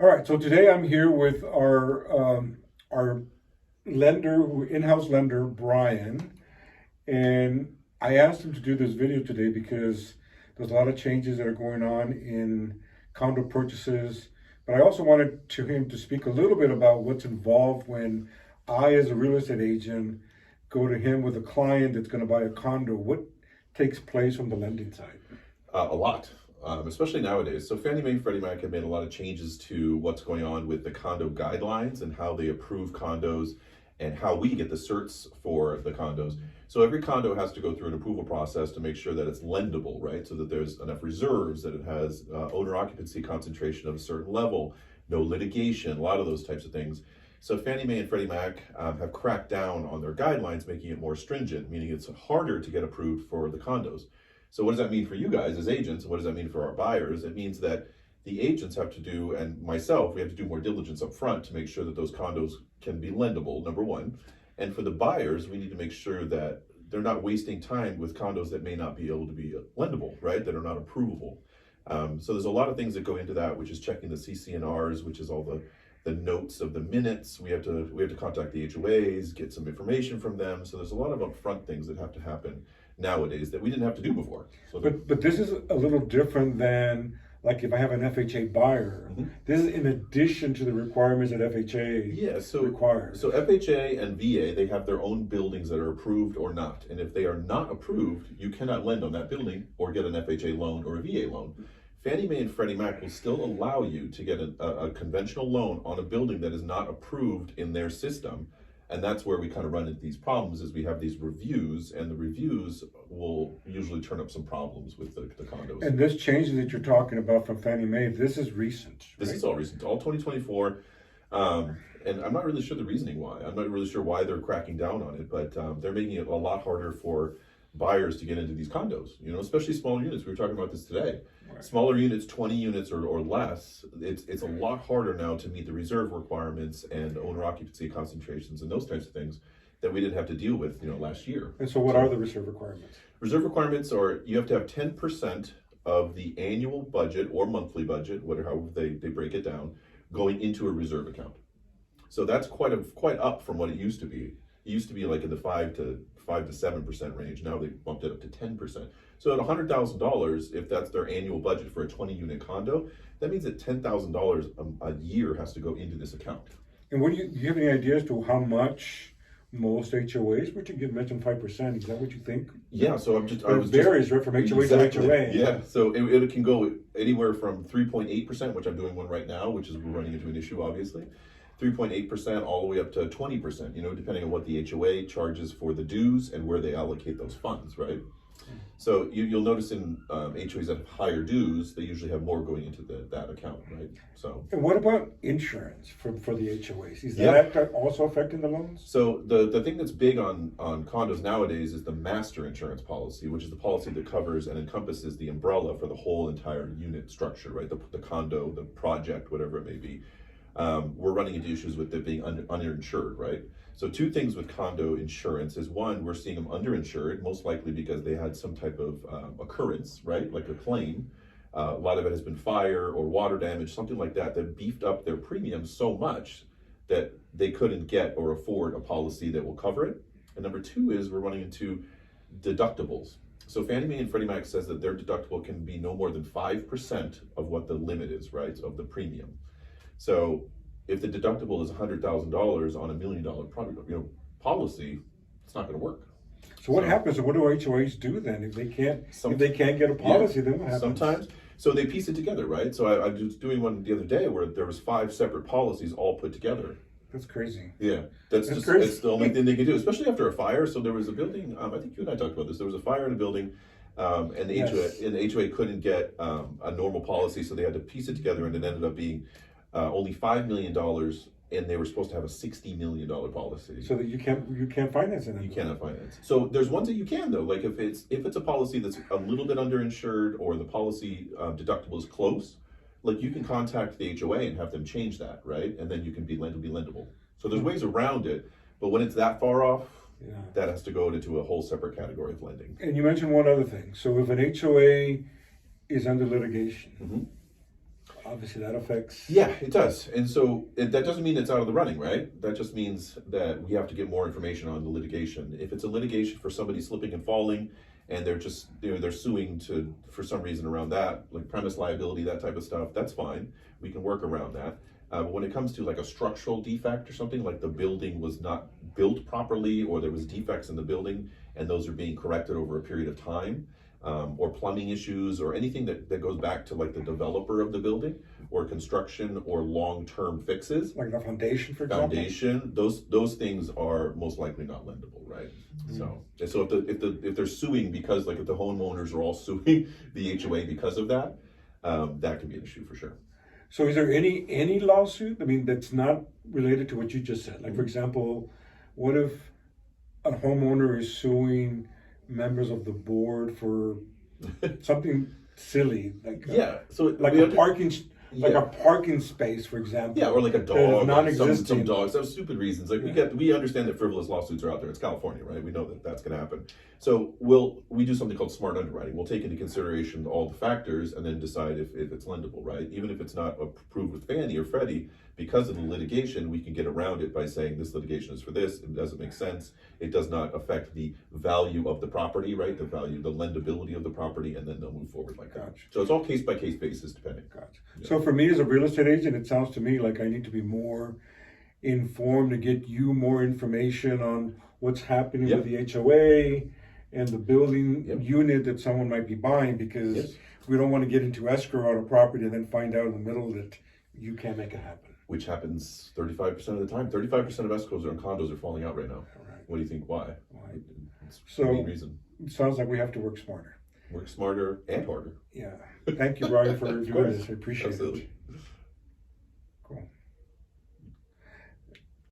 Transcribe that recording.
All right, so today I'm here with our lender, in-house lender, Bryan, and I asked him to do this video today because there's a lot of changes that are going on in condo purchases, but I also wanted him to speak a little bit about what's involved when I, as a real estate agent, go to him with a client that's going to buy a condo. What takes place from the lending side? A lot, especially nowadays. So Fannie Mae and Freddie Mac have made a lot of changes to what's going on with the condo guidelines and how they approve condos and how we get the certs for the condos. So every condo has to go through an approval process to make sure that it's lendable, right? So that there's enough reserves, that it has owner occupancy concentration of a certain level, no litigation, a lot of those types of things. So Fannie Mae and Freddie Mac have cracked down on their guidelines, making it more stringent, meaning it's harder to get approved for the condos. So what does that mean for you guys as agents? What does that mean for our buyers? It means that the agents have to do, and myself, we have to do more diligence up front to make sure that those condos can be lendable, number one. And for the buyers, we need to make sure that they're not wasting time with condos that may not be able to be lendable, right? That are not approvable. So there's a lot of things that go into that, which is checking the CC&Rs, which is all the notes of the minutes. We have to contact the HOAs, get some information from them. So there's a lot of upfront things that have to happen nowadays that we didn't have to do before. So but this is a little different than like if I have an FHA buyer. Mm-hmm. This is in addition to the requirements that FHA requires. So FHA and VA, they have their own buildings that are approved or not. And if they are not approved, you cannot lend on that building or get an FHA loan or a VA loan. Fannie Mae and Freddie Mac will still allow you to get a conventional loan on a building that is not approved in their system. And that's where we kind of run into these problems, is we have these reviews, and the reviews will usually turn up some problems with the condos. And this changes that you're talking about from Fannie Mae, this is recent, right? This is all recent, all 2024. And I'm not really sure the reasoning why. I'm not really sure why they're cracking down on it, but they're making it a lot harder for buyers to get into these condos, especially smaller units. We were talking about this today. Right. Smaller units, 20 units or less, it's a lot harder now to meet the reserve requirements and owner occupancy concentrations and those types of things that we didn't have to deal with, last year. And so what are the reserve requirements? Reserve requirements are, you have to have 10% of the annual budget or monthly budget, however they break it down, going into a reserve account. So that's quite up from what it used to be. It used to be like in the 5 to 7% range. Now they bumped it up to 10%. So at $100,000, if that's their annual budget for a 20-unit condo, that means that $10,000 a year has to go into this account. And do you have any idea as to how much most HOAs, which you mentioned 5%, is that what you think? Yeah, so it varies right from HOA to HOA. Yeah, so it can go anywhere from 3.8%, which I'm doing one right now, which is we're running into an issue, obviously. 3.8% all the way up to 20%, depending on what the HOA charges for the dues and where they allocate those funds, right? So you'll notice in HOAs that have higher dues, they usually have more going into that account, right? So. And what about insurance for the HOAs? Is that also affecting the loans? So the thing that's big on condos nowadays is the master insurance policy, which is the policy that covers and encompasses the umbrella for the whole entire unit structure, right? The condo, the project, whatever it may be. We're running into issues with it being underinsured, right? So two things with condo insurance is, one, we're seeing them underinsured, most likely because they had some type of occurrence, right? Like a claim. A lot of it has been fire or water damage, something like that beefed up their premiums so much that they couldn't get or afford a policy that will cover it. And number two is we're running into deductibles. So Fannie Mae and Freddie Mac says that their deductible can be no more than 5% of what the limit is, right, of the premium. So if the deductible is $100,000 on $1 million policy, it's not going to work. So what happens? What do HOAs do then if they can't get a policy? Then what happens? Sometimes, so they piece it together, right? So I was doing one the other day where there was 5 separate policies all put together. That's crazy. Yeah, that's crazy. It's the only thing they can do, especially after a fire. So there was a building. I think you and I talked about this. There was a fire in a building. And the HOA couldn't get a normal policy, so they had to piece it together, and it ended up being only $5 million, and they were supposed to have a $60 million policy. So that you can't finance it. You cannot finance. So there's ones that you can though. Like if it's a policy that's a little bit underinsured, or the policy deductible is close, like you can contact the HOA and have them change that, right? And then you can be lendable. So there's ways around it, but when it's that far off, that has to go into a whole separate category of lending. And you mentioned one other thing. So if an HOA is under litigation, obviously that affects. Yeah, it does. And so that doesn't mean it's out of the running, right? That just means that we have to get more information on the litigation. If it's a litigation for somebody slipping and falling, and they're just, they're suing to, for some reason around that, like premise liability, that type of stuff, that's fine. We can work around that. But when it comes to like a structural defect or something, like the building was not built properly, or there was defects in the building, and those are being corrected over a period of time, or plumbing issues, or anything that goes back to like the developer of the building, or construction, or long-term fixes. Like the foundation, for example? Foundation, those things are most likely not lendable, right? So if they're suing because, like, if the homeowners are all suing the HOA because of that, that could be an issue for sure. So is there any lawsuit, I mean, that's not related to what you just said? Like, for example, what if a homeowner is suing members of the board for something silly, like a parking space, for example? Yeah, or like a that is dog, non-existent. some dogs, some stupid reasons. Like we understand that frivolous lawsuits are out there. It's California, right? We know that that's going to happen. So we do something called smart underwriting. We'll take into consideration all the factors and then decide if it's lendable, right? Even if it's not approved with Fannie or Freddie, because of the litigation, we can get around it by saying this litigation is for this. It doesn't make sense. It does not affect the value of the property, right? The lendability of the property, and then they'll move forward like that. Gotcha. So it's all case by case basis, depending. Gotcha. Yeah. So for me as a real estate agent, it sounds to me like I need to be more informed to get you more information on what's happening with the HOA and the building unit that someone might be buying, because we don't want to get into escrow on a property and then find out in the middle that you can't make it happen. Which happens 35% of the time. 35% of escrows on condos are falling out right now. Right. What do you think? Why? It's the So main reason. it sounds like we have to work smarter. Work smarter and harder. Yeah. Thank you, Brian, for doing course. this. I appreciate Absolutely. it.